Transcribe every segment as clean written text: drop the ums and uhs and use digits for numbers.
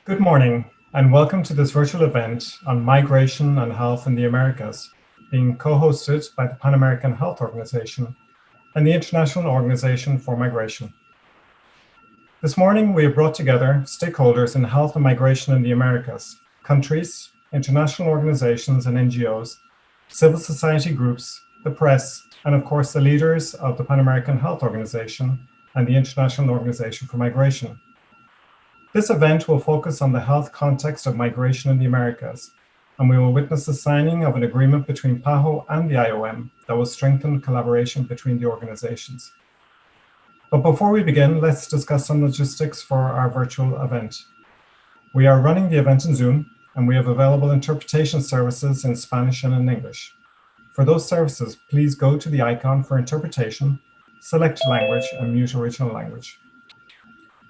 Good morning, and welcome to this virtual event on migration and health in the Americas, being co-hosted by the Pan American Health Organization and the International Organization for Migration. This morning, we have brought together stakeholders in health and migration in the Americas, countries, international organizations and NGOs, civil society groups, the press, and of course the leaders of the Pan American Health Organization and the International Organization for Migration. This event will focus on the health context of migration in the Americas, and we will witness the signing of an agreement between PAHO and the IOM that will strengthen collaboration between the organizations. But before we begin, let's discuss some logistics for our virtual event. We are running the event in Zoom, and we have available interpretation services in Spanish and in English. For those services, please go to the icon for interpretation, select language, and mute original language.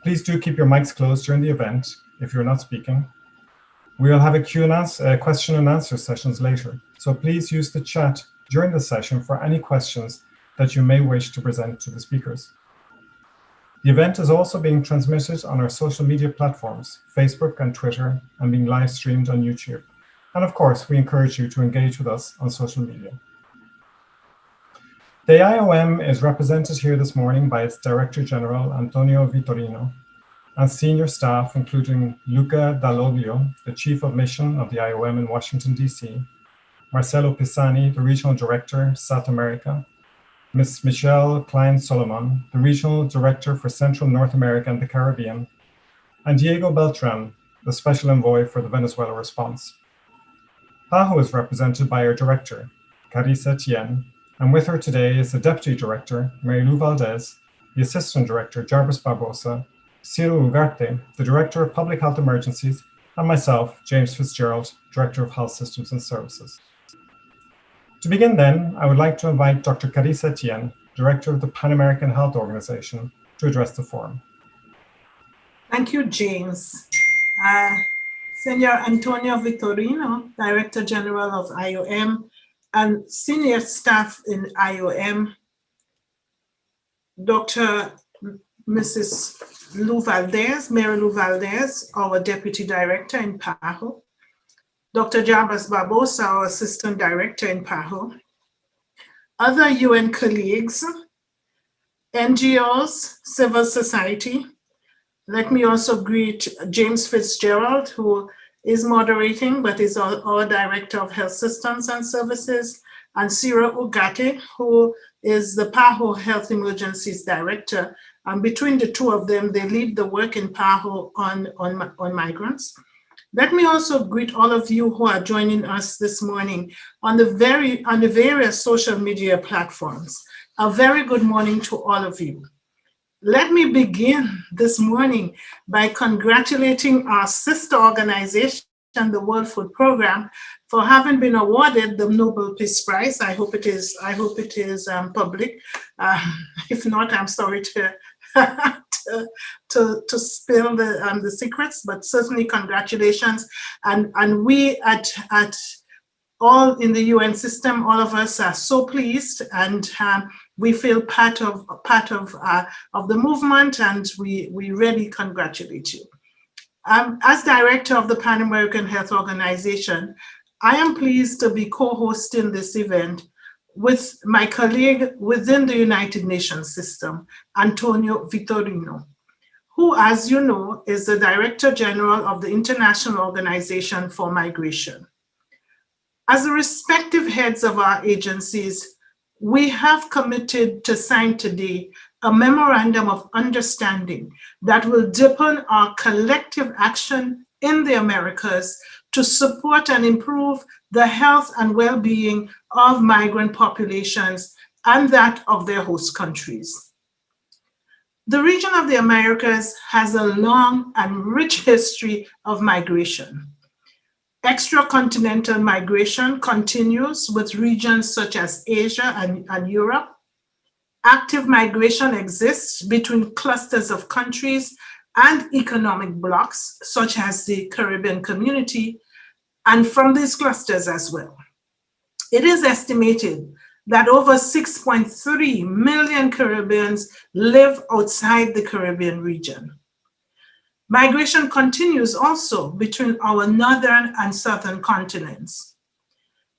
Please do keep your mics closed during the event if you're not speaking. We will have a question and answer sessions later, so please use the chat during the session for any questions that you may wish to present to the speakers. The event is also being transmitted on our social media platforms, Facebook and Twitter, and being live streamed on YouTube. And of course, we encourage you to engage with us on social media. The IOM is represented here this morning by its Director General, Antonio Vitorino, and senior staff, including Luca Dalloglio, the Chief of Mission of the IOM in Washington, D.C., Marcelo Pisani, the Regional Director, South America, Ms. Michelle Klein-Solomon, the Regional Director for Central North America and the Caribbean, and Diego Beltran, the Special Envoy for the Venezuela response. PAHO is represented by our Director, Carissa Tien, and with her today is the Deputy Director, Mary Lou Valdez, the Assistant Director, Jarbas Barbosa, Ciro Ugarte, the Director of Public Health Emergencies, and myself, James Fitzgerald, Director of Health Systems and Services. To begin then, I would like to invite Dr. Carissa Tien, Director of the Pan American Health Organization, to address the forum. Thank you, James. Senor Antonio Vitorino, Director General of IOM, and senior staff in IOM, Dr. Mrs. Lou Valdez, Mary Lou Valdez, our Deputy Director in PAHO, Dr. Jarbas Barbosa, our Assistant Director in PAHO, other UN colleagues, NGOs, civil society. Let me also greet James Fitzgerald, who is moderating, but is our Director of Health Systems and Services, and Ciro Ugarte, who is the PAHO Health Emergencies Director. And between the two of them, they lead the work in PAHO on migrants. Let me also greet all of you who are joining us this morning on the various social media platforms. A very good morning to all of you. Let me begin this morning by congratulating our sister organization, the World Food Programme, for having been awarded the Nobel Peace Prize. I hope it is public. If not, I'm sorry to spill the secrets, but certainly congratulations. And we at all in the UN system, all of us are so pleased, and we feel part of the movement, and we really congratulate you. As Director of the Pan American Health Organization, I am pleased to be co-hosting this event with my colleague within the United Nations system, Antonio Vitorino, who, as you know, is the Director General of the International Organization for Migration. As the respective heads of our agencies, we have committed to sign today a Memorandum of Understanding that will deepen our collective action in the Americas to support and improve the health and well-being of migrant populations and that of their host countries. The region of the Americas has a long and rich history of migration. Extracontinental migration continues with regions such as Asia and Europe. Active migration exists between clusters of countries and economic blocs, such as the Caribbean community, and from these clusters as well. It is estimated that over 6.3 million Caribbeans live outside the Caribbean region. Migration continues also between our northern and southern continents.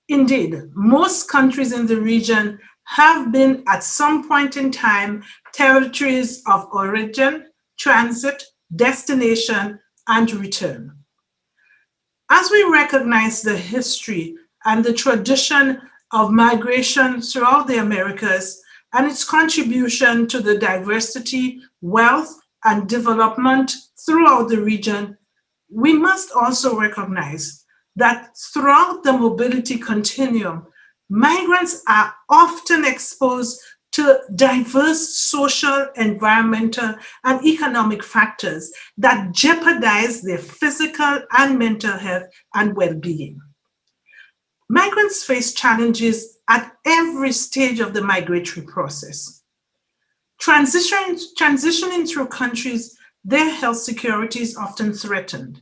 Indeed, most countries in the region have been at some point in time territories of origin, transit, destination, and return. As we recognize the history and the tradition of migration throughout the Americas and its contribution to the diversity, wealth, and development throughout the region, we must also recognize that throughout the mobility continuum, migrants are often exposed to diverse social, environmental, and economic factors that jeopardize their physical and mental health and well-being. Migrants face challenges at every stage of the migratory process. Transitioning through countries, their health security is often threatened.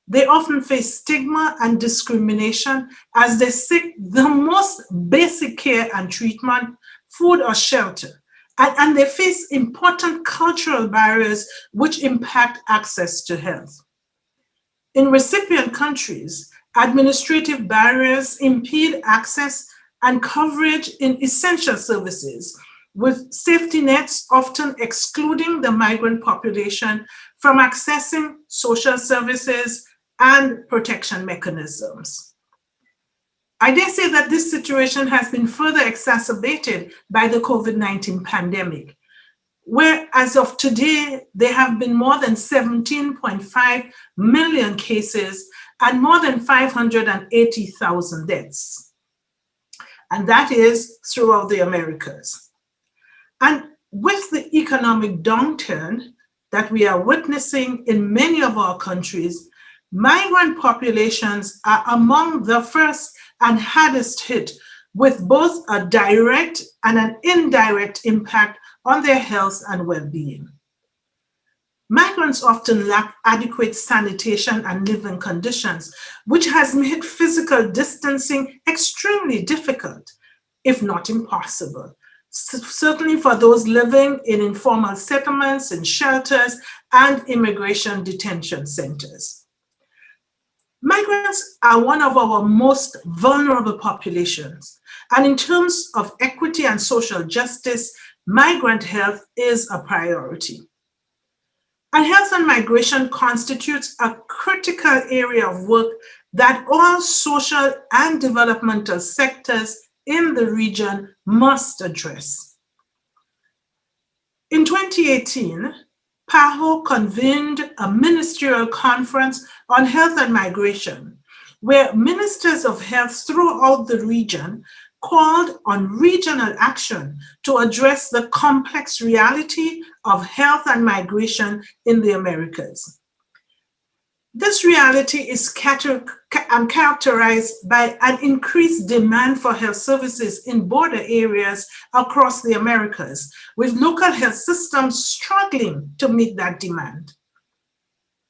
They often face stigma and discrimination as they seek the most basic care and treatment, food or shelter, and they face important cultural barriers which impact access to health. In recipient countries, administrative barriers impede access and coverage in essential services, with safety nets often excluding the migrant population from accessing social services and protection mechanisms. I dare say that this situation has been further exacerbated by the COVID-19 pandemic, where as of today, there have been more than 17.5 million cases and more than 580,000 deaths. And that is throughout the Americas. And with the economic downturn that we are witnessing in many of our countries, migrant populations are among the first and hardest hit, with both a direct and an indirect impact on their health and well-being. Migrants often lack adequate sanitation and living conditions, which has made physical distancing extremely difficult, if not impossible, certainly for those living in informal settlements, in shelters, and immigration detention centers. Migrants are one of our most vulnerable populations, and in terms of equity and social justice, migrant health is a priority. And health and migration constitutes a critical area of work that all social and developmental sectors in the region must address. In 2018, PAHO convened a ministerial conference on health and migration, where ministers of health throughout the region called on regional action to address the complex reality of health and migration in the Americas. This reality is characterized by an increased demand for health services in border areas across the Americas, with local health systems struggling to meet that demand.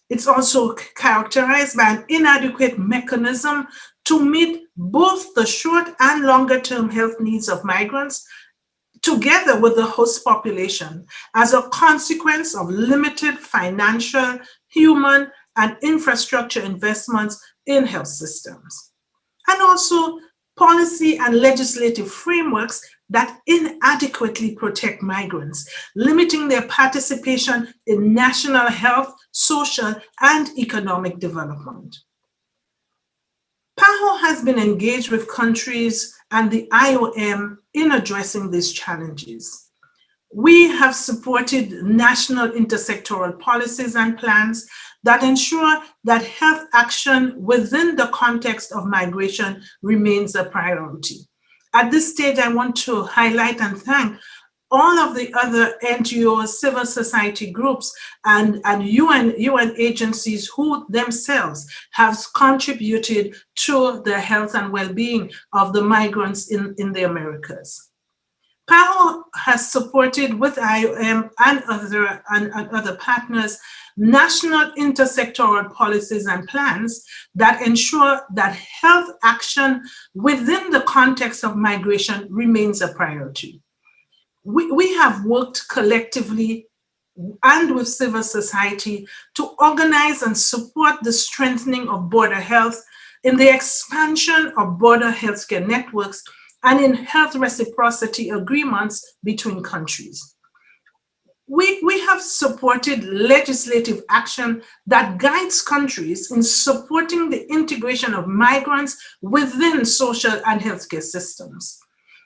It's also characterized by an inadequate mechanism to meet both the short and longer term health needs of migrants, together with the host population, as a consequence of limited financial, human, and infrastructure investments in health systems. And also policy and legislative frameworks that inadequately protect migrants, limiting their participation in national health, social, and economic development. PAHO has been engaged with countries and the IOM in addressing these challenges. We have supported national intersectoral policies and plans that ensure that health action within the context of migration remains a priority. At this stage, I want to highlight and thank all of the other NGOs, civil society groups, and UN agencies who themselves have contributed to the health and well-being of the migrants in the Americas. PAHO has supported with IOM and other partners national intersectoral policies and plans that ensure that health action within the context of migration remains a priority. We have worked collectively and with civil society to organize and support the strengthening of border health, in the expansion of border healthcare networks, and in health reciprocity agreements between countries. We have supported legislative action that guides countries in supporting the integration of migrants within social and healthcare systems.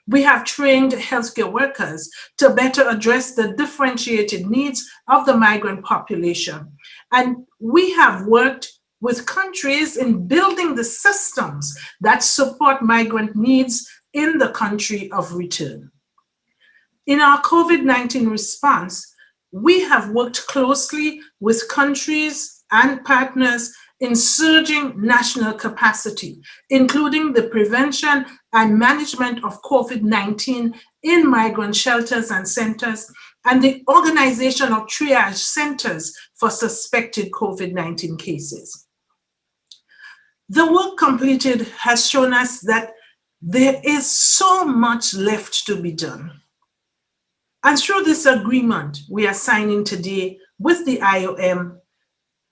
We have trained healthcare workers to better address the differentiated needs of the migrant population. And we have worked with countries in building the systems that support migrant needs in the country of return. In our COVID-19 response, we have worked closely with countries and partners in surging national capacity, including the prevention and management of COVID-19 in migrant shelters and centers, and the organization of triage centers for suspected COVID-19 cases. The work completed has shown us that there is so much left to be done. And through this agreement we are signing today with the IOM,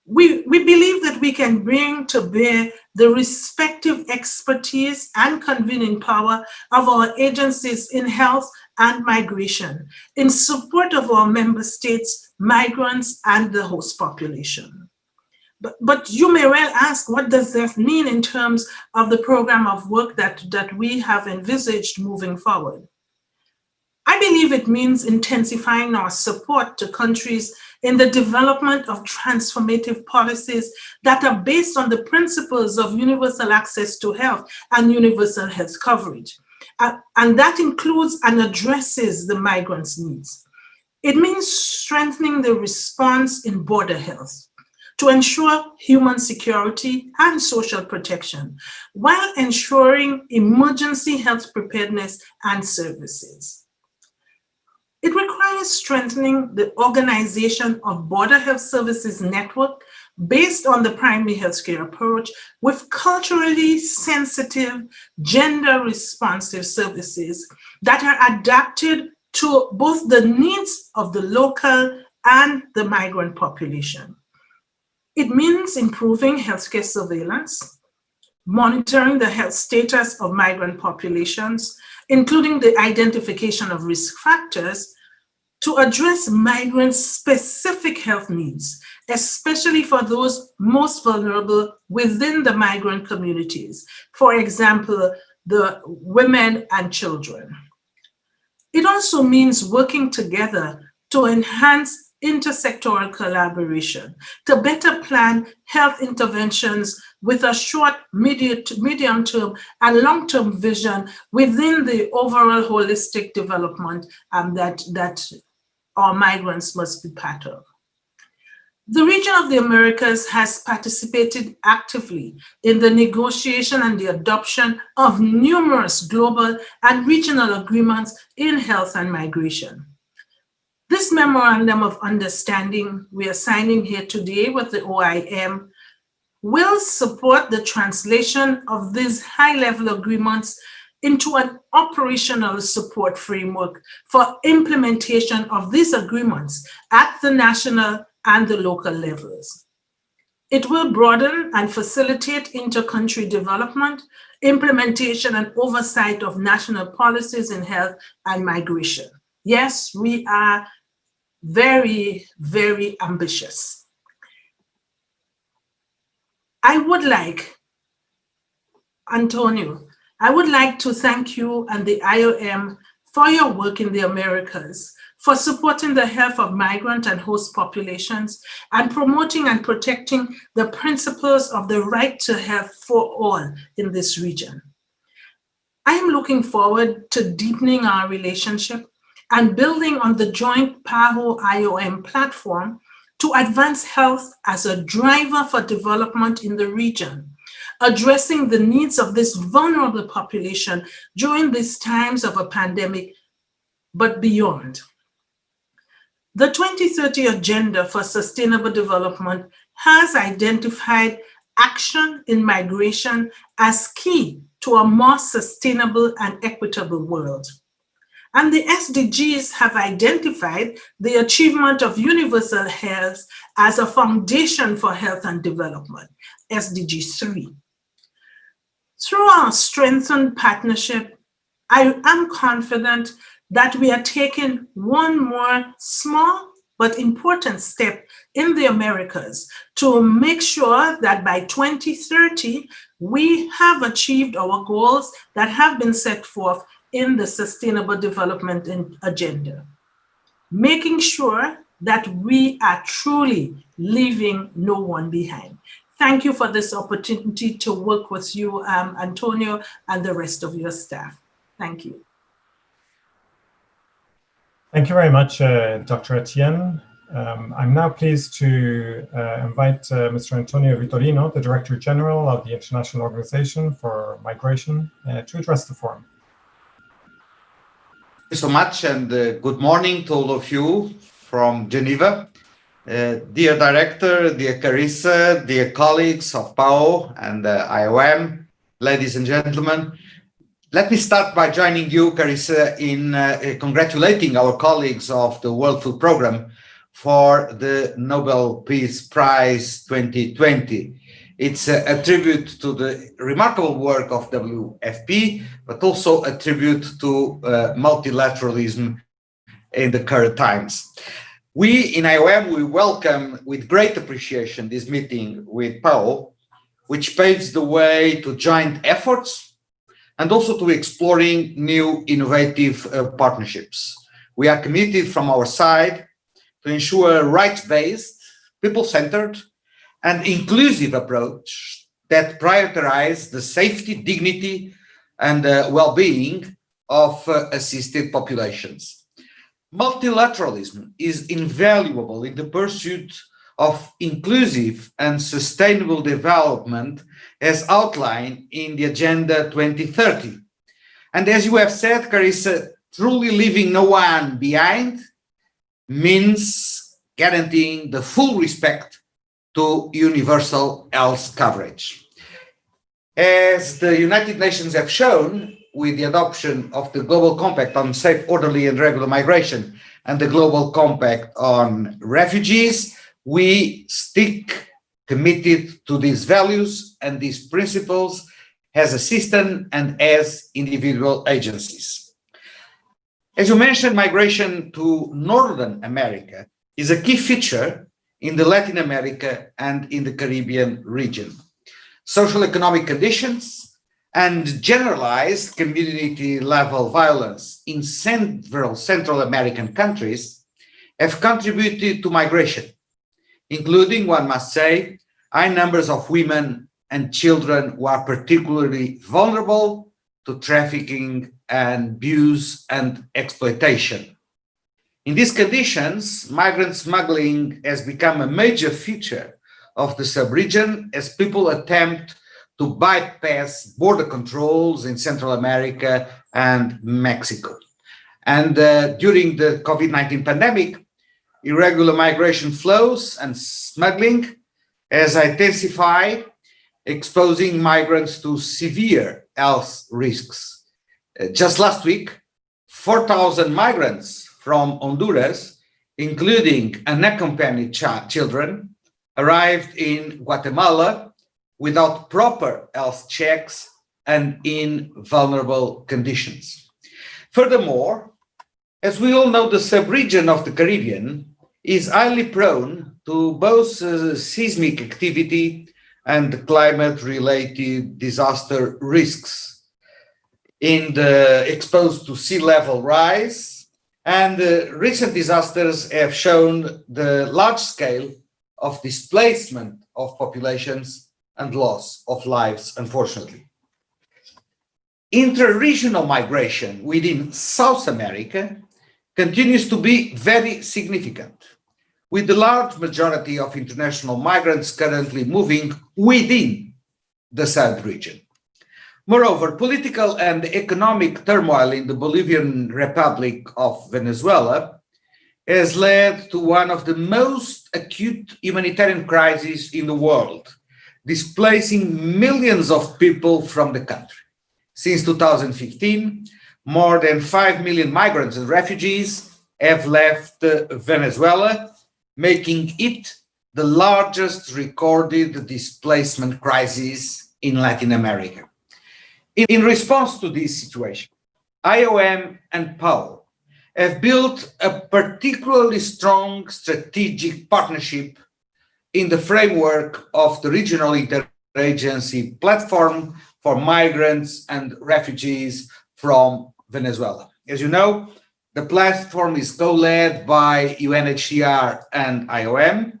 we believe that we can bring to bear the respective expertise and convening power of our agencies in health and migration in support of our member states, migrants, and the host population. But you may well ask, what does that mean in terms of the program of work that we have envisaged moving forward? I believe it means intensifying our support to countries in the development of transformative policies that are based on the principles of universal access to health and universal health coverage. And that includes and addresses the migrants' needs. It means strengthening the response in border health to ensure human security and social protection, while ensuring emergency health preparedness and services. It requires strengthening the organization of border health services network based on the primary healthcare approach with culturally sensitive, gender-responsive services that are adapted to both the needs of the local and the migrant population. It means improving healthcare surveillance, monitoring the health status of migrant populations, including the identification of risk factors to address migrants' specific health needs, especially for those most vulnerable within the migrant communities, for example, the women and children. It also means working together to enhance intersectoral collaboration, to better plan health interventions with a short, medium-term, and long-term vision within the overall holistic development that our migrants must be part of. The region of the Americas has participated actively in the negotiation and the adoption of numerous global and regional agreements in health and migration. This Memorandum of Understanding we are signing here today with the OIM will support the translation of these high-level agreements into an operational support framework for implementation of these agreements at the national and the local levels. It will broaden and facilitate inter-country development, implementation, and oversight of national policies in health and migration. Yes, we are very, very ambitious. I would like, Antonio, I would like to thank you and the IOM for your work in the Americas, for supporting the health of migrant and host populations, and promoting and protecting the principles of the right to health for all in this region. I am looking forward to deepening our relationship and building on the joint PAHO IOM platform to advance health as a driver for development in the region, addressing the needs of this vulnerable population during these times of a pandemic, but beyond. The 2030 Agenda for Sustainable Development has identified action in migration as key to a more sustainable and equitable world. And the SDGs have identified the achievement of universal health as a foundation for health and development, SDG 3. Through our strengthened partnership, I am confident that we are taking one more small but important step in the Americas to make sure that by 2030, we have achieved our goals that have been set forth in the Sustainable Development Agenda, making sure that we are truly leaving no one behind. Thank you for this opportunity to work with you, Antonio, and the rest of your staff. Thank you. Thank you very much, Dr. Etienne. I'm now pleased to invite Mr. Antonio Vitorino, the Director General of the International Organization for Migration, to address the forum. Thank you so much, and good morning to all of you from Geneva. Dear Director, dear Carissa, dear colleagues of PAHO and IOM, ladies and gentlemen, let me start by joining you, Carissa, in congratulating our colleagues of the World Food Programme for the Nobel Peace Prize 2020. It's a tribute to the remarkable work of WFP, but also a tribute to multilateralism in the current times. We in IOM, we welcome with great appreciation this meeting with PAHO, which paves the way to joint efforts and also to exploring new innovative partnerships. We are committed from our side to ensure a rights-based, people-centered, and inclusive approach that prioritizes the safety, dignity, and well-being of assisted populations. Multilateralism is invaluable in the pursuit of inclusive and sustainable development as outlined in the Agenda 2030. And as you have said, Carissa, truly leaving no one behind means guaranteeing the full respect to universal health coverage. As the United Nations have shown with the adoption of the Global Compact on Safe, Orderly and Regular Migration and the Global Compact on Refugees, we stick committed to these values and these principles as a system and as individual agencies. As you mentioned, migration to Northern America is a key feature in the Latin America and in the Caribbean region. Social economic conditions and generalized community-level violence in several Central American countries have contributed to migration, including, one must say, high numbers of women and children who are particularly vulnerable to trafficking and abuse and exploitation. In these conditions, migrant smuggling has become a major feature of the sub-region as people attempt to bypass border controls in Central America and Mexico. And during the COVID-19 pandemic, irregular migration flows and smuggling has intensified, exposing migrants to severe health risks. Just last week, 4,000 migrants from Honduras, including unaccompanied children, arrived in Guatemala without proper health checks and in vulnerable conditions. Furthermore, as we all know, the sub-region of the Caribbean is highly prone to both seismic activity and climate-related disaster risks, exposed to sea level rise, and recent disasters have shown the large scale of displacement of populations and loss of lives, unfortunately. Intra-regional migration within South America continues to be very significant, with the large majority of international migrants currently moving within the sub-region. Moreover, political and economic turmoil in the Bolivian Republic of Venezuela has led to one of the most acute humanitarian crises in the world, displacing millions of people from the country. Since 2015, more than 5 million migrants and refugees have left Venezuela, making it the largest recorded displacement crisis in Latin America. In response to this situation, IOM and PAHO have built a particularly strong strategic partnership in the framework of the Regional Interagency Platform for Migrants and Refugees from Venezuela. As you know, the platform is co-led by UNHCR and IOM.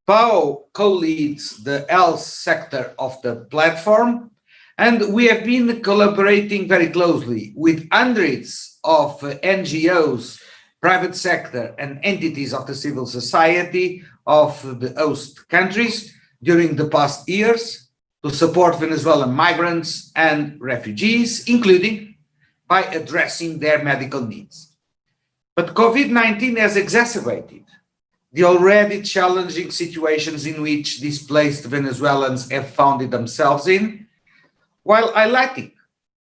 PAHO co-leads the health sector of the platform, and we have been collaborating very closely with hundreds of NGOs, private sector, and entities of the civil society of the host countries during the past years to support Venezuelan migrants and refugees, including by addressing their medical needs. But COVID-19 has exacerbated the already challenging situations in which displaced Venezuelans have found themselves in, while highlighting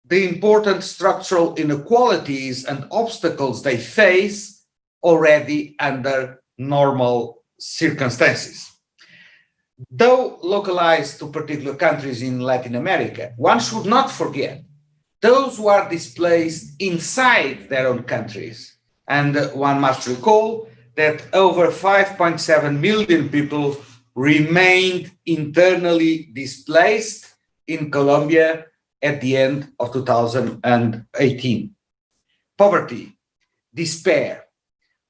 the important structural inequalities and obstacles they face already under normal circumstances. Though localized to particular countries in Latin America, one should not forget those who are displaced inside their own countries. And one must recall that over 5.7 million people remained internally displaced in Colombia at the end of 2018. Poverty, despair,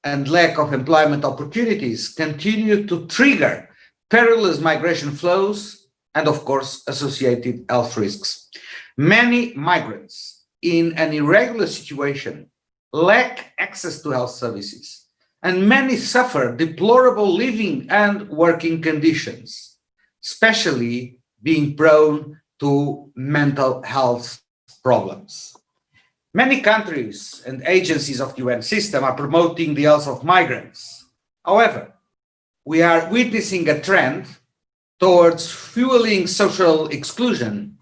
and lack of employment opportunities continue to trigger perilous migration flows and, of course, associated health risks. Many migrants in an irregular situation lack access to health services, and many suffer deplorable living and working conditions, especially being prone to mental health problems. Many countries and agencies of the UN system are promoting the health of migrants. However, we are witnessing a trend towards fueling social exclusion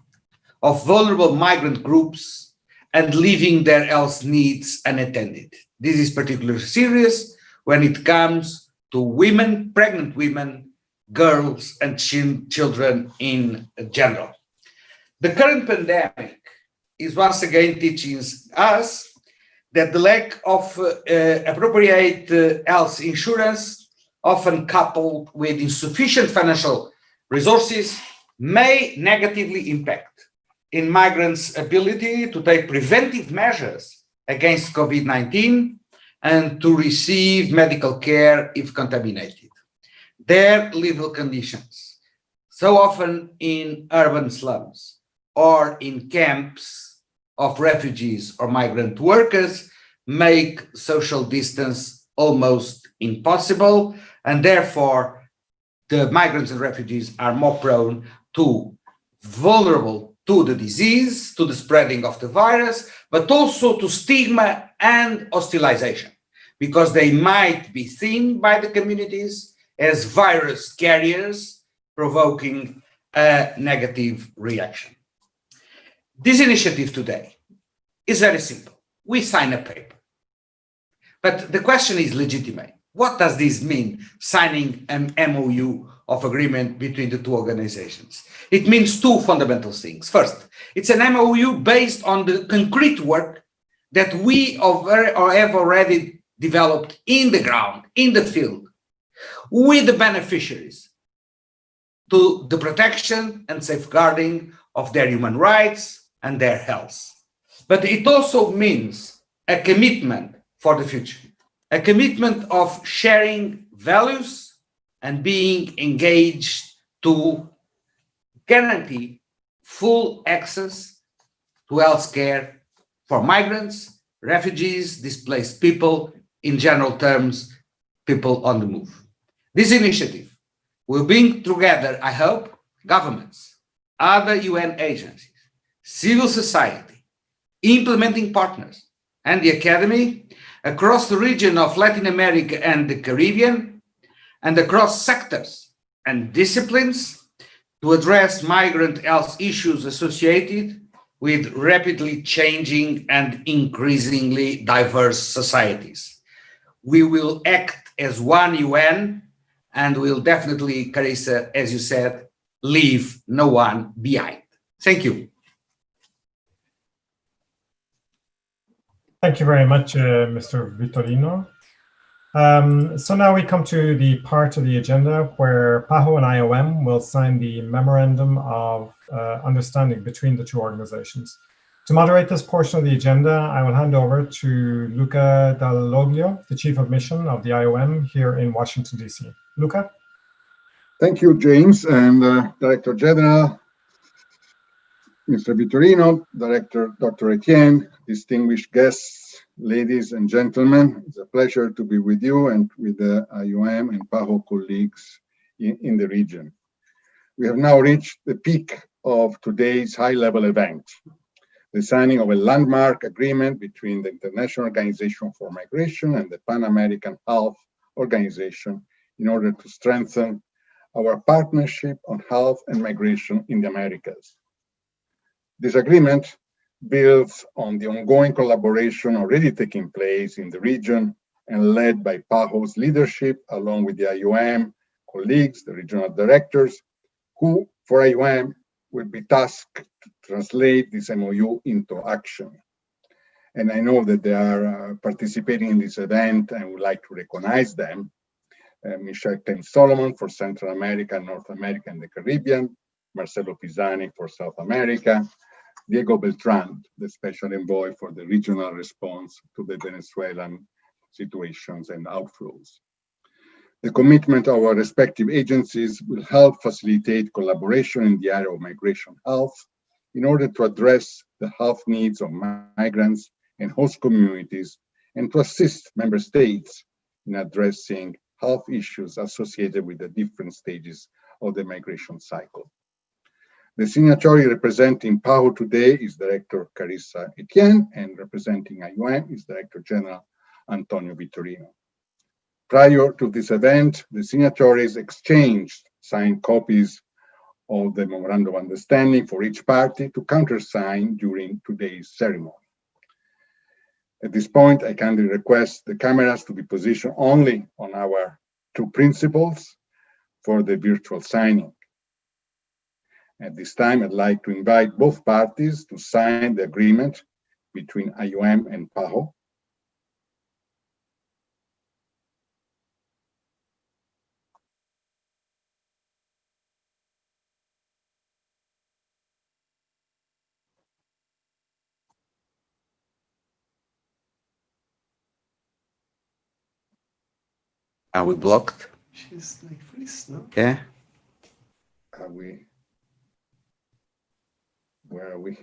of vulnerable migrant groups and leaving their health needs unattended. This is particularly serious when it comes to women, pregnant women, girls, and children in general. The current pandemic is once again teaching us that the lack of appropriate health insurance, often coupled with insufficient financial resources, may negatively impact in migrants' ability to take preventive measures against COVID-19 and to receive medical care if contaminated. Their living conditions, so often in urban slums or in camps of refugees or migrant workers, make social distance almost impossible, and therefore the migrants and refugees are more prone to vulnerable to the disease, to the spreading of the virus, but also to stigma and hostilization, because they might be seen by the communities as virus carriers, provoking a negative reaction. This initiative today is very simple. We sign a paper. But the question is legitimate. What does this mean, signing an MOU of agreement between the two organizations? It means two fundamental things. First, it's an MOU based on the concrete work that we have already developed in the ground, in the field, with the beneficiaries, to the protection and safeguarding of their human rights and their health. But it also means a commitment for the future, a commitment of sharing values and being engaged to guarantee full access to health care for migrants, refugees, displaced people, in general terms, people on the move. This initiative will bring together, I hope, governments, other UN agencies, civil society, implementing partners, and the academy across the region of Latin America and the Caribbean, and across sectors and disciplines to address migrant health issues associated with rapidly changing and increasingly diverse societies. We will act as one UN, and we'll definitely, Carissa, as you said, leave no one behind. Thank you. Thank you very much, Mr. Vitorino. So now we come to the part of the agenda where PAHO and IOM will sign the Memorandum of Understanding between the two organizations. To moderate this portion of the agenda, I will hand over to Luca Dall'Oglio, the Chief of Mission of the IOM here in Washington, D.C. Luca? Thank you, James, and Director General, Mr. Vitorino, Director Dr. Etienne, distinguished guests, ladies and gentlemen. It's a pleasure to be with you and with the IOM and PAHO colleagues in the region. We have now reached the peak of today's high-level event, the signing of a landmark agreement between the International Organization for Migration and the Pan American Health Organization in order to strengthen our partnership on health and migration in the Americas. This agreement builds on the ongoing collaboration already taking place in the region and led by PAHO's leadership, along with the IOM colleagues, the regional directors, who, for IOM, will be tasked to translate this MOU into action. And I know that they are participating in this event and would like to recognize them. Michelle Solomon for Central America, North America, and the Caribbean, Marcelo Pisani for South America, Diego Beltran, the Special Envoy for the regional response to the Venezuelan situations and outflows. The commitment of our respective agencies will help facilitate collaboration in the area of migration health in order to address the health needs of migrants and host communities and to assist member states in addressing health issues associated with the different stages of the migration cycle. The signatory representing PAHO today is Director Carissa Etienne, and representing IOM is Director General Antonio Vitorino. Prior to this event, the signatories exchanged signed copies of the Memorandum of Understanding for each party to countersign during today's ceremony. At this point, I kindly request the cameras to be positioned only on our two principals for the virtual signing. At this time, I'd like to invite both parties to sign the agreement between IOM and PAHO. Are we blocked? She's like freeze, no? Yeah. Are we? Where are we?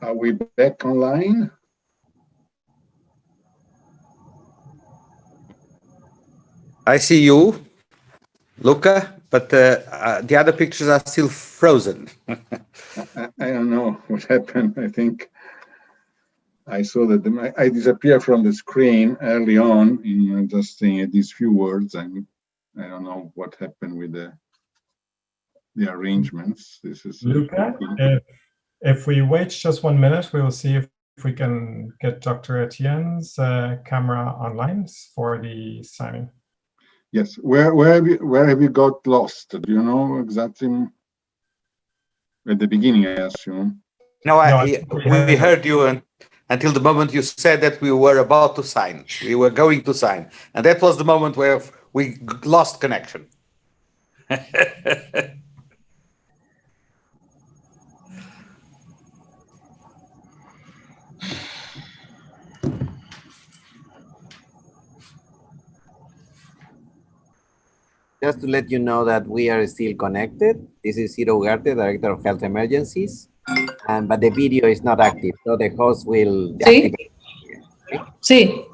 Are we back online? I see you, Luca, but the other pictures are still frozen. I don't know what happened. I think I saw that I disappeared from the screen early on in just saying these few words, and I don't know what happened with the arrangements. This is Luca, if we wait just 1 minute, we will see if we can get Dr. Etienne's camera online for the signing. Yes. Where have you got lost? Do you know exactly? At the beginning, I assume. No, we heard you until the moment you said that we were about to sign. We were going to sign. And that was the moment where we lost connection. Just to let you know that we are still connected. This is Ciro Ugarte, Director of Health Emergencies, but the video is not active, so the host will Sí, deactivate. Okay? sí.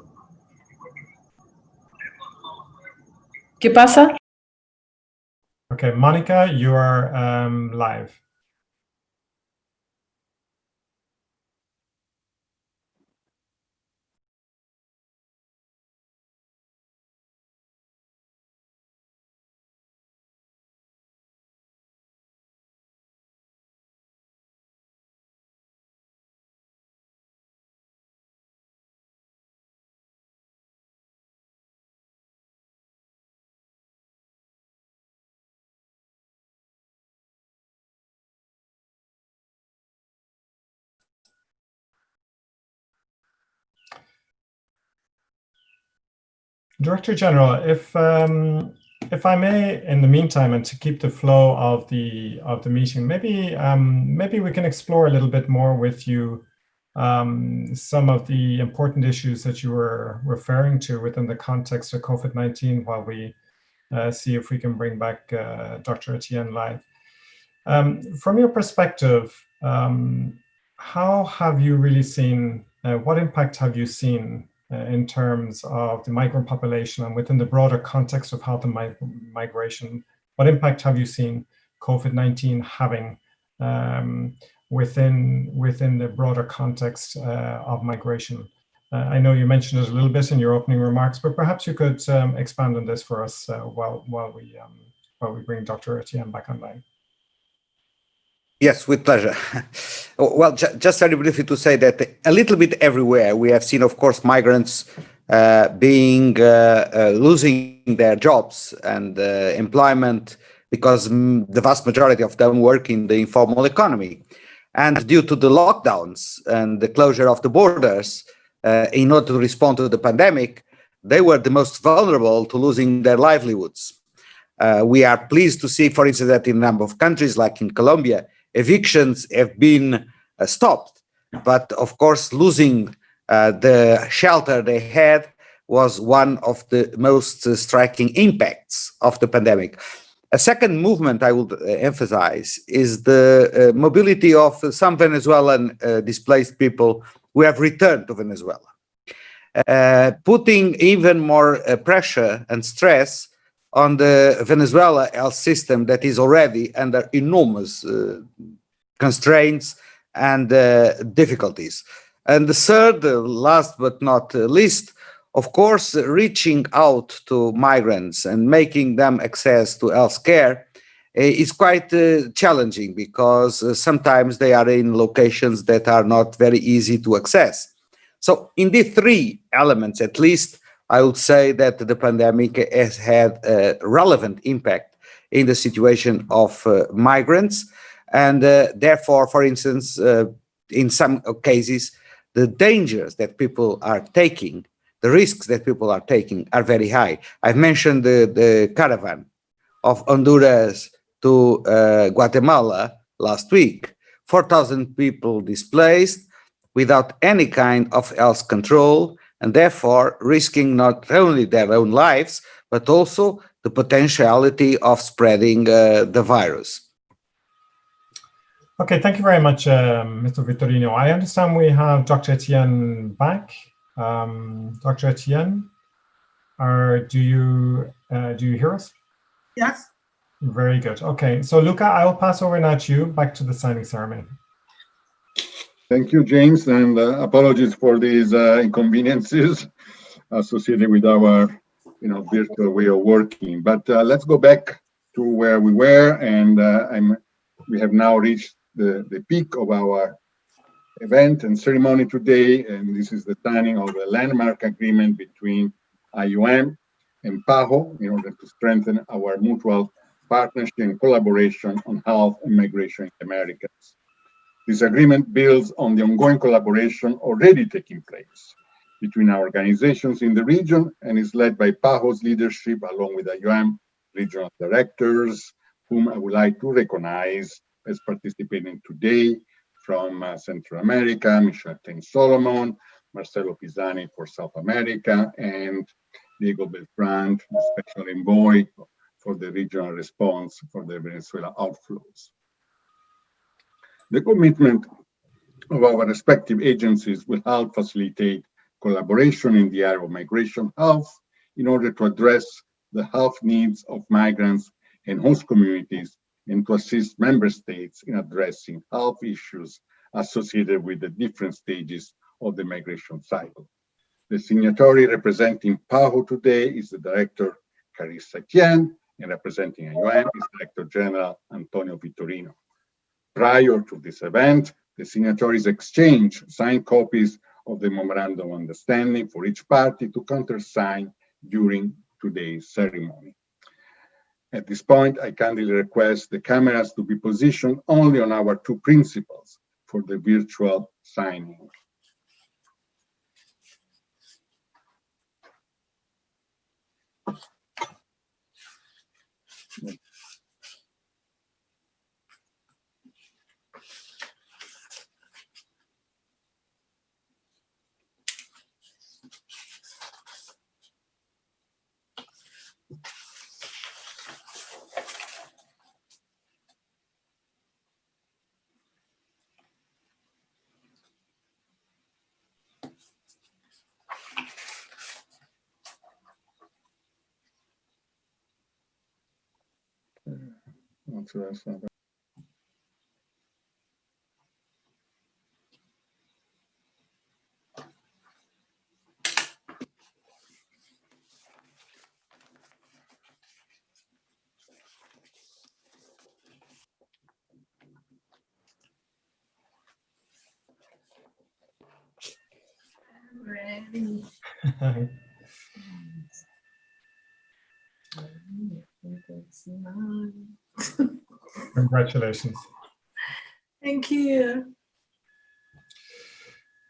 ¿Qué pasa? Okay, Monica, you are live. Director General, if I may, in the meantime, and to keep the flow of the meeting, maybe we can explore a little bit more with you some of the important issues that you were referring to within the context of COVID-19, while we see if we can bring back Dr. Etienne live. From your perspective, how have you really seen? What impact have you seen in terms of the migrant population and within the broader context of health and migration? What impact have you seen COVID-19 having within the broader context of migration? I know you mentioned it a little bit in your opening remarks, but perhaps you could expand on this for us while we bring Dr. Etienne back online. Yes, with pleasure. Well, just very briefly to say that a little bit everywhere we have seen, of course, migrants losing their jobs and employment, because the vast majority of them work in the informal economy. And due to the lockdowns and the closure of the borders, in order to respond to the pandemic, they were the most vulnerable to losing their livelihoods. We are pleased to see, for instance, that in a number of countries, like in Colombia, evictions have been stopped. But of course, losing the shelter they had was one of the most striking impacts of the pandemic. A second movement I would emphasize is the mobility of some Venezuelan displaced people who have returned to Venezuela, putting even more pressure and stress on the Venezuela health system that is already under enormous constraints and difficulties. And the third, last but not least, of course, reaching out to migrants and making them access to health care is quite challenging, because sometimes they are in locations that are not very easy to access. So in these three elements, at least, I would say that the pandemic has had a relevant impact in the situation of migrants. And therefore, for instance, in some cases, the dangers that people are taking, the risks that people are taking are very high. I've mentioned the caravan of Honduras to Guatemala last week. 4,000 people displaced without any kind of health control, and therefore risking not only their own lives, but also the potentiality of spreading the virus. Okay, thank you very much, Mr. Vitorino. I understand we have Dr. Etienne back. Dr. Etienne, do you hear us? Yes. Very good. Okay, so Luca, I will pass over now to you, back to the signing ceremony. Thank you, James, and apologies for these inconveniences associated with our, virtual way of working. But let's go back to where we were, and we have now reached the peak of our event and ceremony today, and this is the signing of a landmark agreement between IOM and PAHO in order to strengthen our mutual partnership and collaboration on health and migration in the Americas. This agreement builds on the ongoing collaboration already taking place between our organizations in the region and is led by PAHO's leadership along with IOM regional directors, whom I would like to recognize as participating today from Central America, Michel Solomon, Marcelo Pisani for South America, and Diego Beltrán, the special envoy for the regional response for the Venezuela outflows. The commitment of our respective agencies will help facilitate collaboration in the area of migration health in order to address the health needs of migrants and host communities and to assist member states in addressing health issues associated with the different stages of the migration cycle. The signatory representing PAHO today is the Director Carissa Tien, and representing IOM is Director General Antonio Vitorino. Prior to this event, the signatories exchanged signed copies of the Memorandum of Understanding for each party to countersign during today's ceremony. At this point, I kindly request the cameras to be positioned only on our two principals for the virtual signing. Ready. Congratulations. Thank you.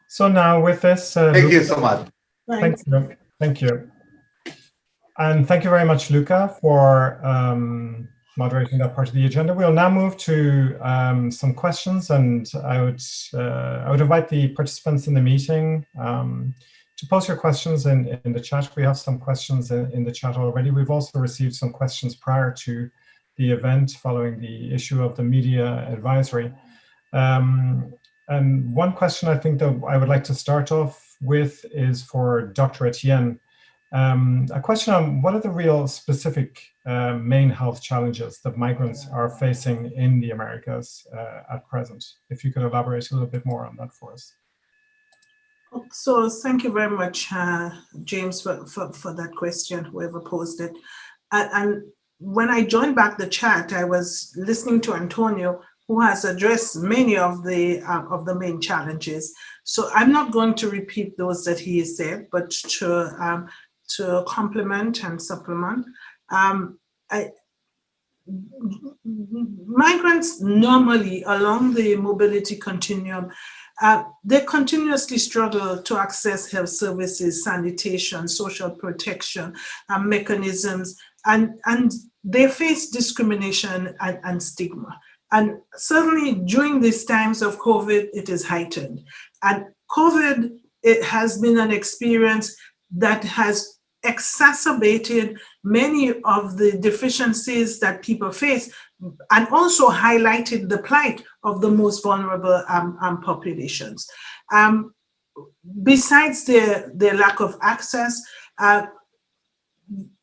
So now with this, Thank you so much. Thank you. Thank you. And thank you very much, Luca, for moderating that part of the agenda. We'll now move to some questions, and I would invite the participants in the meeting to post your questions in the chat. We have some questions in the chat already. We've also received some questions prior to the event following the issue of the media advisory. And one question I think that I would like to start off with is for Dr. Etienne. A question on what are the real specific main health challenges that migrants are facing in the Americas at present? If you could elaborate a little bit more on that for us. So thank you very much, James, for that question, whoever posed it. And when I joined back the chat, I was listening to Antonio, who has addressed many of the main challenges. So I'm not going to repeat those that he said, but to complement and supplement. Migrants normally along the mobility continuum, they continuously struggle to access health services, sanitation, social protection mechanisms, and they face discrimination and stigma. And certainly during these times of COVID, it is heightened. And COVID, it has been an experience that has exacerbated many of the deficiencies that people face, and also highlighted the plight of the most vulnerable populations. Besides their lack of access,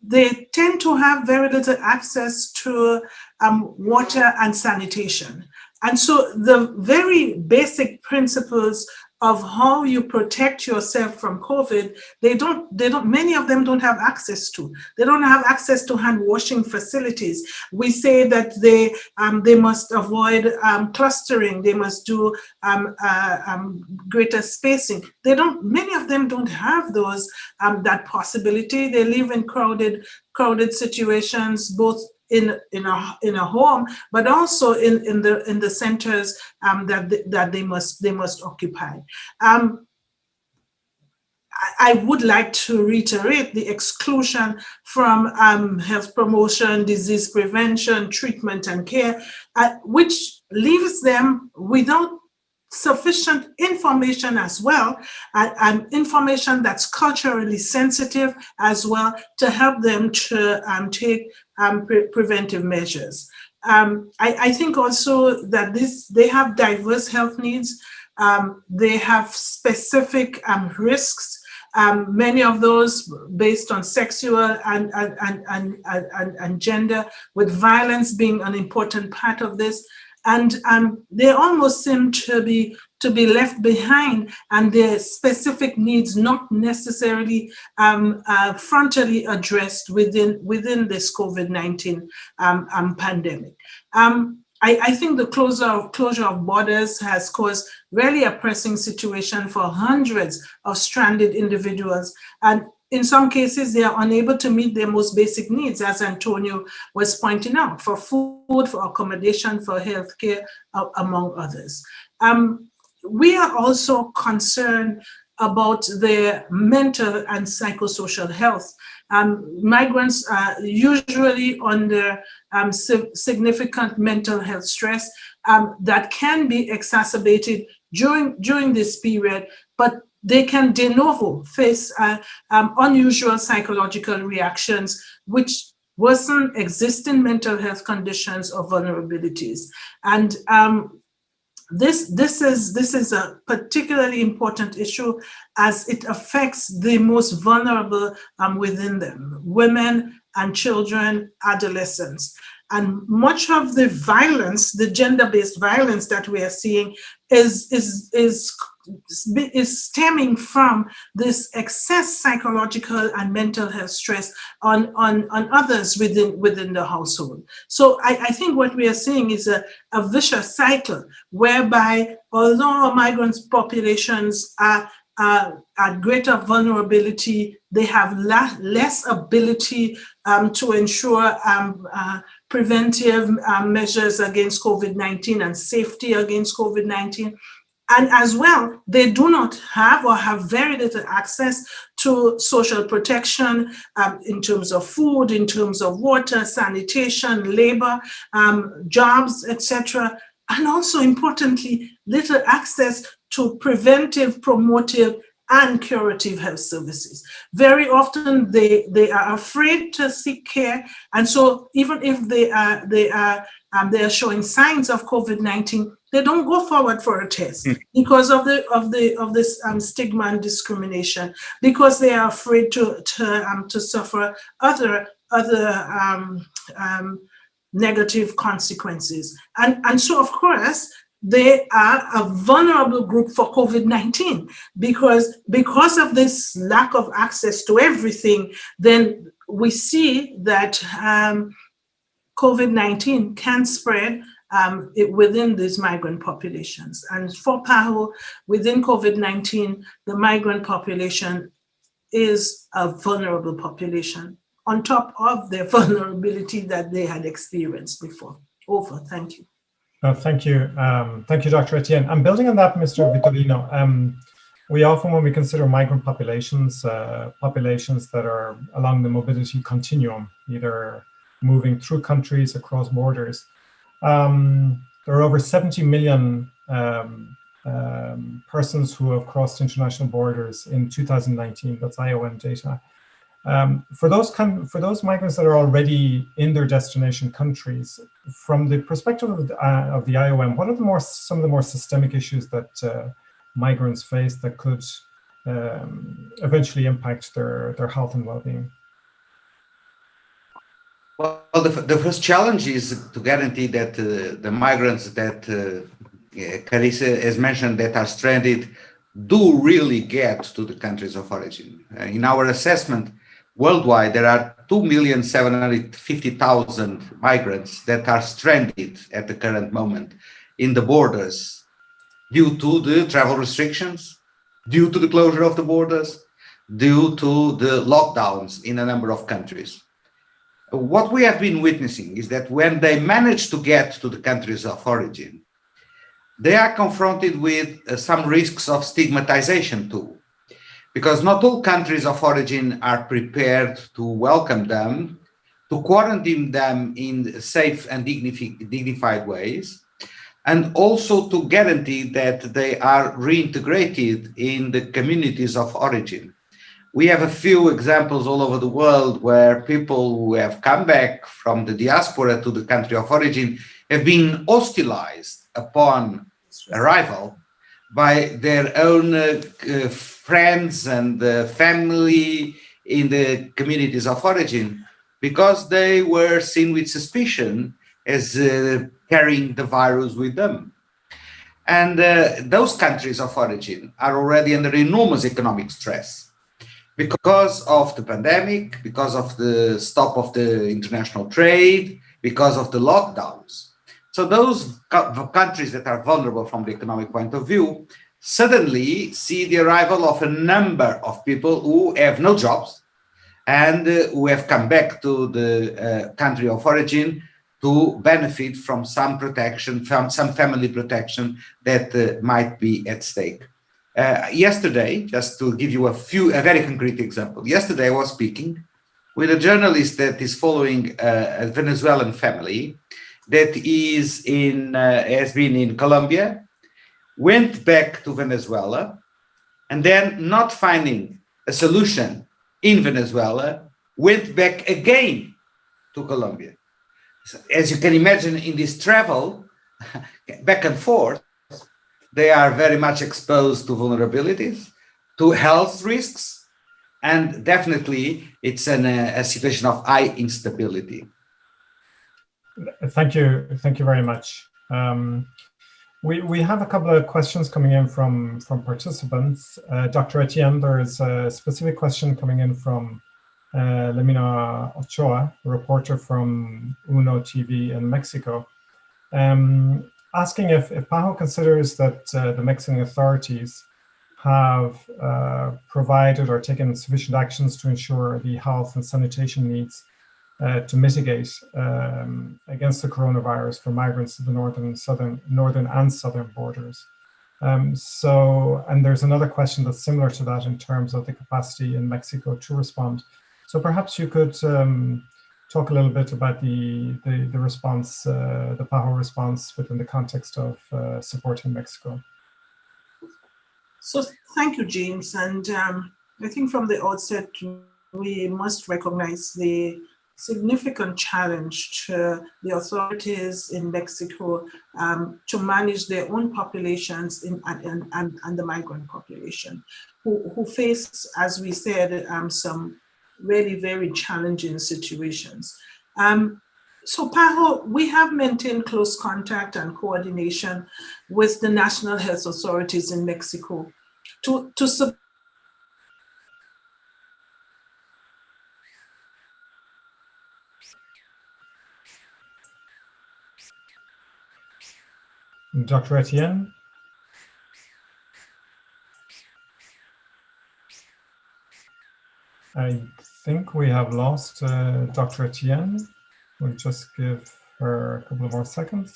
they tend to have very little access to water and sanitation. And so the very basic principles of how you protect yourself from COVID, many of them don't have access to. They don't have access to hand washing facilities. We say that they must avoid clustering. They must do greater spacing. Many of them don't have that possibility. They live in crowded situations, both in a home, but also in the centers that they must occupy. I would like to reiterate the exclusion from health promotion, disease prevention, treatment and care, which leaves them without sufficient information as well, and information that's culturally sensitive as well, to help them to take preventive measures. I think also that they have diverse health needs. They have specific risks. Many of those based on sexual and gender, with violence being an important part of this. And they almost seem to be left behind, and their specific needs not necessarily frontally addressed within this COVID-19 pandemic. I think the closure of borders has caused really a pressing situation for hundreds of stranded individuals. And in some cases, they are unable to meet their most basic needs, as Antonio was pointing out, for food, for accommodation, for healthcare, among others. We are also concerned about their mental and psychosocial health. Migrants are usually under significant mental health stress that can be exacerbated during this period, but they can de novo face unusual psychological reactions which worsen existing mental health conditions or vulnerabilities. And this is a particularly important issue, as it affects the most vulnerable within them: women and children, adolescents. And much of the violence, the gender-based violence that we are seeing, is stemming from this excess psychological and mental health stress on others within the household. So I think what we are seeing is a vicious cycle, whereby although migrant populations are at greater vulnerability, they have less ability to ensure preventive measures against COVID-19 and safety against COVID-19. And as well, they do not have, or have very little access to social protection in terms of food, in terms of water, sanitation, labor, jobs, etc. And also, importantly, little access to preventive, promotive, and curative health services. Very often they are afraid to seek care, and so even if they are showing signs of COVID-19, they don't go forward for a test because of this stigma and discrimination, because they are afraid to suffer other negative consequences, and so of course they are a vulnerable group for COVID-19 because of this lack of access to everything. Then we see that COVID-19 can spread within these migrant populations. And for PAHO, within COVID-19, the migrant population is a vulnerable population on top of the vulnerability that they had experienced before. Over, thank you. Thank you. Thank you, Dr. Etienne. I'm building on that, Mr. Vitorino. We often, when we consider migrant populations, populations that are along the mobility continuum, either moving through countries, across borders, there are over 70 million persons who have crossed international borders in 2019. That's IOM data. For those migrants that are already in their destination countries, from the perspective of the IOM, what are some of the more systemic issues that migrants face that could eventually impact their health and well-being? Well, the first challenge is to guarantee that the migrants that Carissa has mentioned that are stranded do really get to the countries of origin. In our assessment, worldwide, there are 2,750,000 migrants that are stranded at the current moment in the borders due to the travel restrictions, due to the closure of the borders, due to the lockdowns in a number of countries. What we have been witnessing is that when they manage to get to the countries of origin, they are confronted with some risks of stigmatization too, because not all countries of origin are prepared to welcome them, to quarantine them in safe and dignified ways, and also to guarantee that they are reintegrated in the communities of origin. We have a few examples all over the world where people who have come back from the diaspora to the country of origin have been hostilized upon arrival by their own friends and family in the communities of origin, because they were seen with suspicion as carrying the virus with them. And those countries of origin are already under enormous economic stress because of the pandemic, because of the stop of the international trade, because of the lockdowns. So those countries that are vulnerable from the economic point of view suddenly see the arrival of a number of people who have no jobs and who have come back to the country of origin to benefit from some protection, from some family protection that might be at stake. Yesterday, just to give you a very concrete example, yesterday I was speaking with a journalist that is following a Venezuelan family that has been in Colombia, went back to Venezuela, and then not finding a solution in Venezuela, went back again to Colombia. So, as you can imagine, in this travel back and forth, they are very much exposed to vulnerabilities, to health risks, and definitely it's a situation of high instability. Thank you very much. We have a couple of questions coming in from participants. Dr. Etienne, there is a specific question coming in from Lemina Ochoa, a reporter from Uno TV in Mexico, asking if PAHO considers that the Mexican authorities have provided or taken sufficient actions to ensure the health and sanitation needs to mitigate against the coronavirus for migrants to the northern and southern borders. And there's another question that's similar to that in terms of the capacity in Mexico to respond. So perhaps you could talk a little bit about the response, the PAHO response within the context of supporting Mexico. So thank you, James. And I think from the outset, we must recognize the significant challenge to the authorities in Mexico to manage their own populations and the migrant population, who face, as we said, some really very challenging situations. So PAHO, we have maintained close contact and coordination with the national health authorities in Mexico to support Dr. Etienne? I think we have lost Dr. Etienne. We'll just give her a couple of more seconds.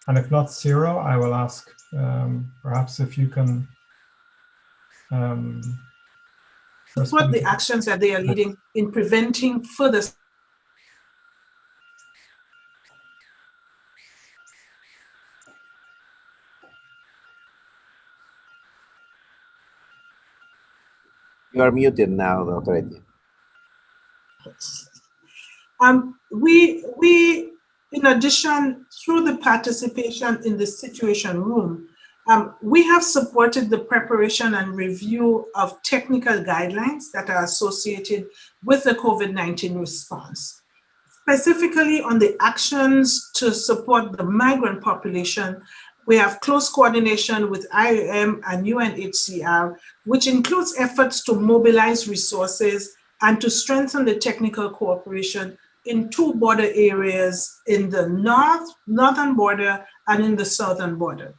And if not Ciro, I will ask perhaps if you can support the actions that they are leading in preventing further. You are muted now, Dr. Etienne. We, in addition, through the participation in the Situation Room, we have supported the preparation and review of technical guidelines that are associated with the COVID-19 response. Specifically on the actions to support the migrant population, we have close coordination with IOM and UNHCR, which includes efforts to mobilize resources and to strengthen the technical cooperation in two border areas, in the northern border and in the southern border.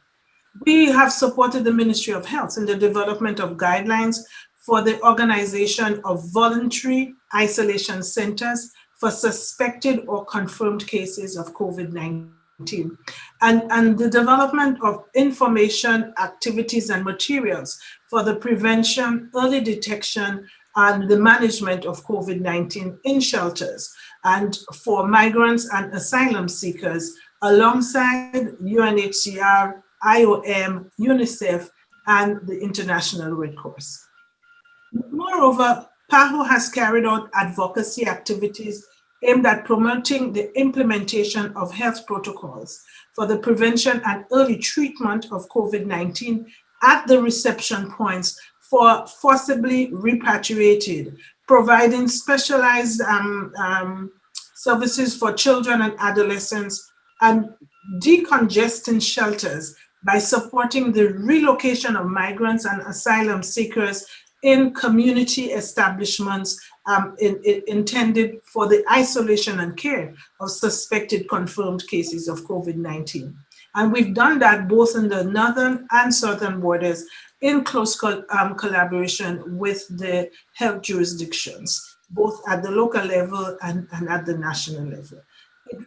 We have supported the Ministry of Health in the development of guidelines for the organization of voluntary isolation centers for suspected or confirmed cases of COVID-19. And the development of information, activities, and materials for the prevention, early detection, and the management of COVID-19 in shelters and for migrants and asylum seekers, alongside UNHCR, IOM, UNICEF, and the International Red Cross. Moreover, PAHO has carried out advocacy activities aimed at promoting the implementation of health protocols for the prevention and early treatment of COVID-19 at the reception points for forcibly repatriated, providing specialized services for children and adolescents, and decongesting shelters by supporting the relocation of migrants and asylum seekers in community establishments intended for the isolation and care of suspected confirmed cases of COVID-19. And we've done that both in the northern and southern borders in close collaboration with the health jurisdictions, both at the local level and at the national level.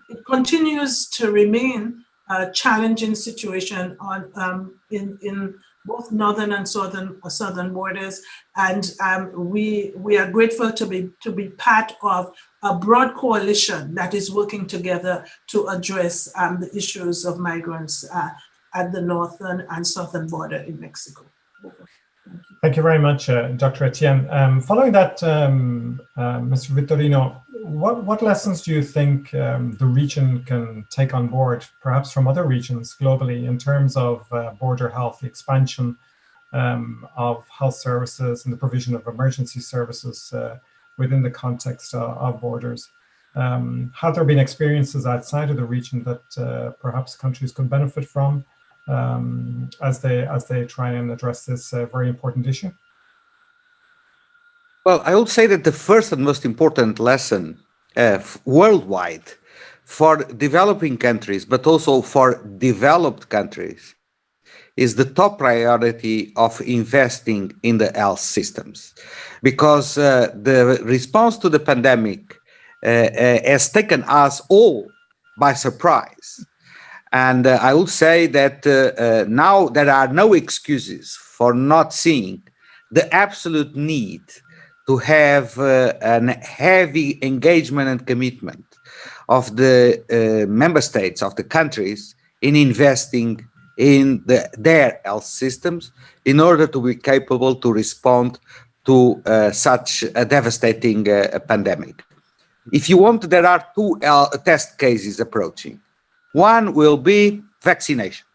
It continues to remain a challenging situation in both northern and southern borders, and we are grateful to be part of a broad coalition that is working together to address the issues of migrants at the northern and southern border in Mexico. Thank you very much, Dr. Etienne. Following that, Mr. Vitorino, what lessons do you think the region can take on board, perhaps from other regions globally, in terms of border health, the expansion of health services and the provision of emergency services within the context of borders? Have there been experiences outside of the region that perhaps countries could benefit from as they try and address this very important issue? Well, I would say that the first and most important lesson worldwide for developing countries, but also for developed countries, is the top priority of investing in the health systems. Because the response to the pandemic has taken us all by surprise. And I would say that now there are no excuses for not seeing the absolute need to have a heavy engagement and commitment of the member states, of the countries, in investing in their health systems in order to be capable to respond to such a devastating pandemic. If you want, there are two test cases approaching. One will be vaccination.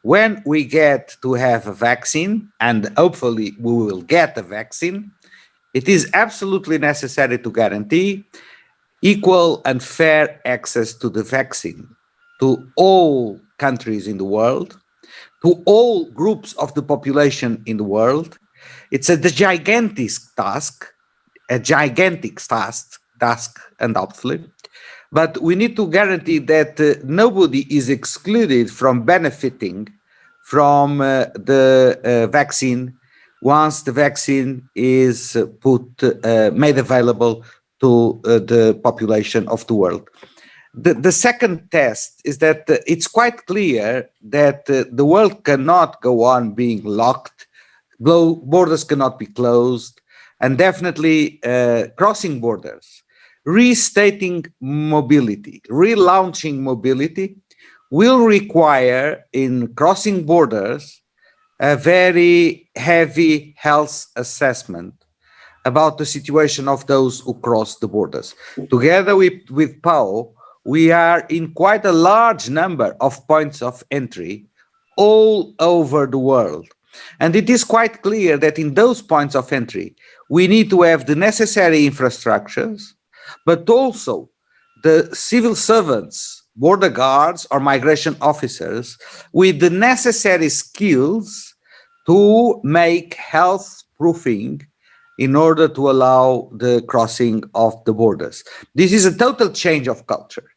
When we get to have a vaccine, and hopefully we will get a vaccine, it is absolutely necessary to guarantee equal and fair access to the vaccine to all countries in the world, to all groups of the population in the world. It's a gigantic task, undoubtedly, but we need to guarantee that nobody is excluded from benefiting from the vaccine once the vaccine is made available to the population of the world. The second test is that it's quite clear that the world cannot go on being locked, borders cannot be closed, and definitely crossing borders, restating mobility, relaunching mobility will require, in crossing borders, a very heavy health assessment about the situation of those who cross the borders. Together with PAHO, we are in quite a large number of points of entry all over the world. And it is quite clear that in those points of entry, we need to have the necessary infrastructures, but also the civil servants, border guards or migration officers with the necessary skills to make health proofing in order to allow the crossing of the borders. This is a total change of culture,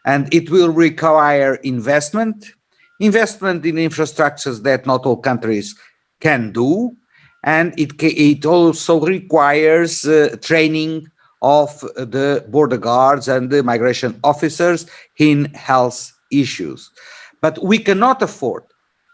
and it will require investment in infrastructures that not all countries can do, and it also requires training of the border guards and the migration officers in health issues. But we cannot afford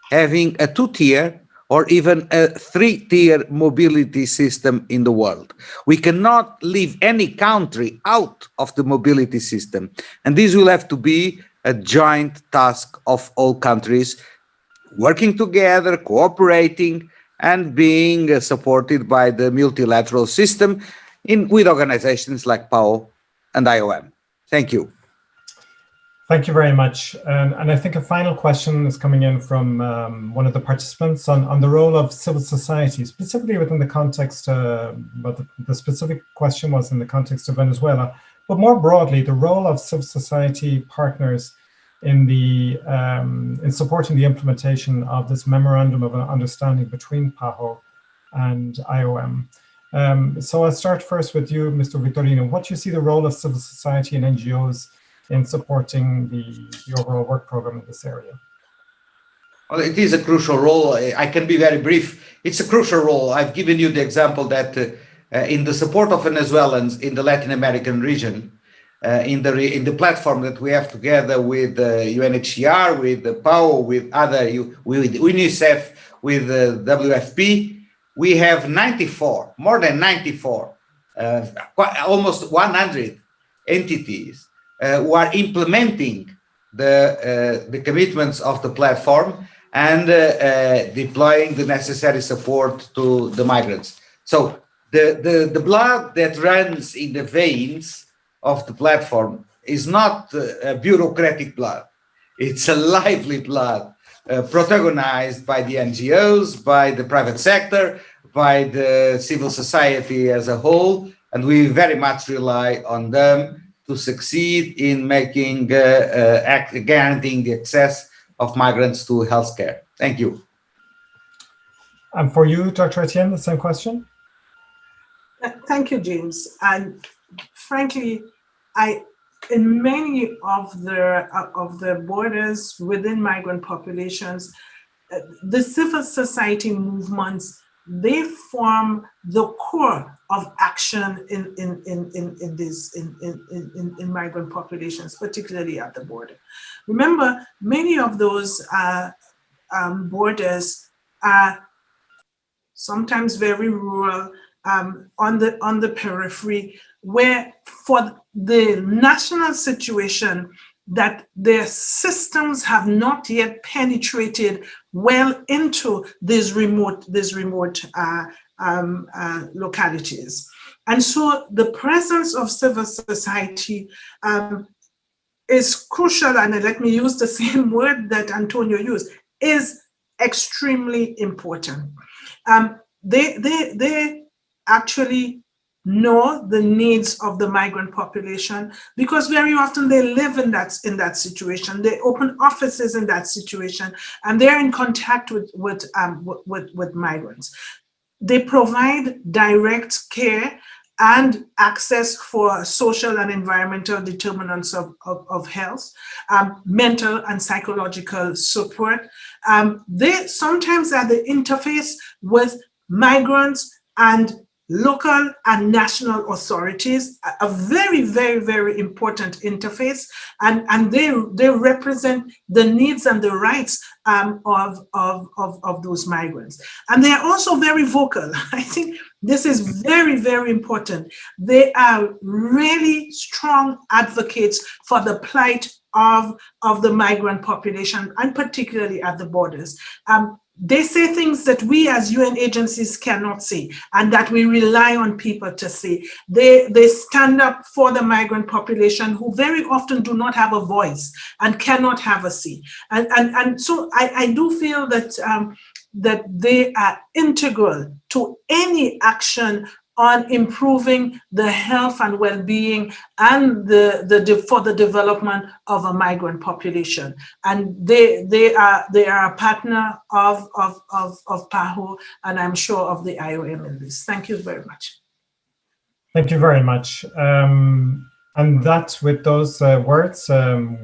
having a two-tier or even a three-tier mobility system in the world. We cannot leave any country out of the mobility system. And this will have to be a joint task of all countries working together, cooperating, and being supported by the multilateral system with organizations like PAHO and IOM. Thank you. Thank you very much. And I think a final question is coming in from one of the participants on the role of civil society, specifically within the context, but the specific question was in the context of Venezuela, but more broadly, the role of civil society partners in supporting the implementation of this Memorandum of Understanding between PAHO and IOM. So I'll start first with you, Mr. Vitorino. What do you see the role of civil society and NGOs in supporting the overall work program in this area? Well, it is a crucial role. I can be very brief. It's a crucial role. I've given you the example that in the support of Venezuelans in the Latin American region, in the platform that we have together with UNHCR, with the PAHO, with with UNICEF, with WFP, we have more than 94, almost 100 entities who are implementing the commitments of the platform and deploying the necessary support to the migrants. So the blood that runs in the veins of the platform is not a bureaucratic blood. It's a lively blood protagonized by the NGOs, by the private sector, by the civil society as a whole, and we very much rely on them to succeed in making guaranteeing the access of migrants to healthcare. Thank you. And for you, Dr. Etienne, the same question? Thank you, James. And frankly, in many of the borders within migrant populations, the civil society movements, they form the core of action in migrant populations, particularly at the border. Remember, many of those borders are sometimes very rural, on the periphery, where for the national situation that their systems have not yet penetrated well into these remote localities. And so the presence of civil society is crucial, and let me use the same word that Antonio used, is extremely important. They actually know the needs of the migrant population, because very often they live in that situation. They open offices in that situation, and they're in contact with migrants. They provide direct care and access for social and environmental determinants of health, mental and psychological support. They sometimes are the interface with migrants and local and national authorities, a very, very, very important interface, and they represent the needs and the rights of those migrants. And they are also very vocal. I think this is very, very important. They are really strong advocates for the plight of the migrant population, and particularly at the borders. They say things that we as UN agencies cannot say, and that we rely on people to say. They stand up for the migrant population, who very often do not have a voice and cannot have a say. And so I do feel that they are integral to any action on improving the health and well-being and for the development of a migrant population. And they are a partner of PAHO, and I'm sure of the IOM in this. Thank you very much. Thank you very much. And that, with those words,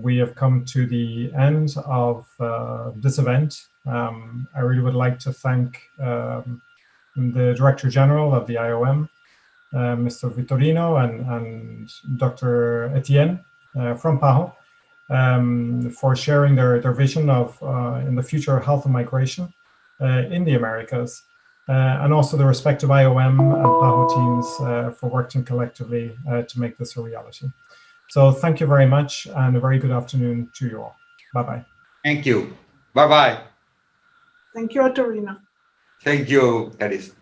we have come to the end of this event. I really would like to thank the Director General of the IOM, Mr. Vitorino and Dr. Etienne from PAHO for sharing their vision of in the future of health and migration in the Americas, and also the respective IOM and PAHO teams for working collectively to make this a reality. So thank you very much, and a very good afternoon to you all. Bye-bye. Thank you. Bye-bye. Thank you, Torino. Thank you, Carissa.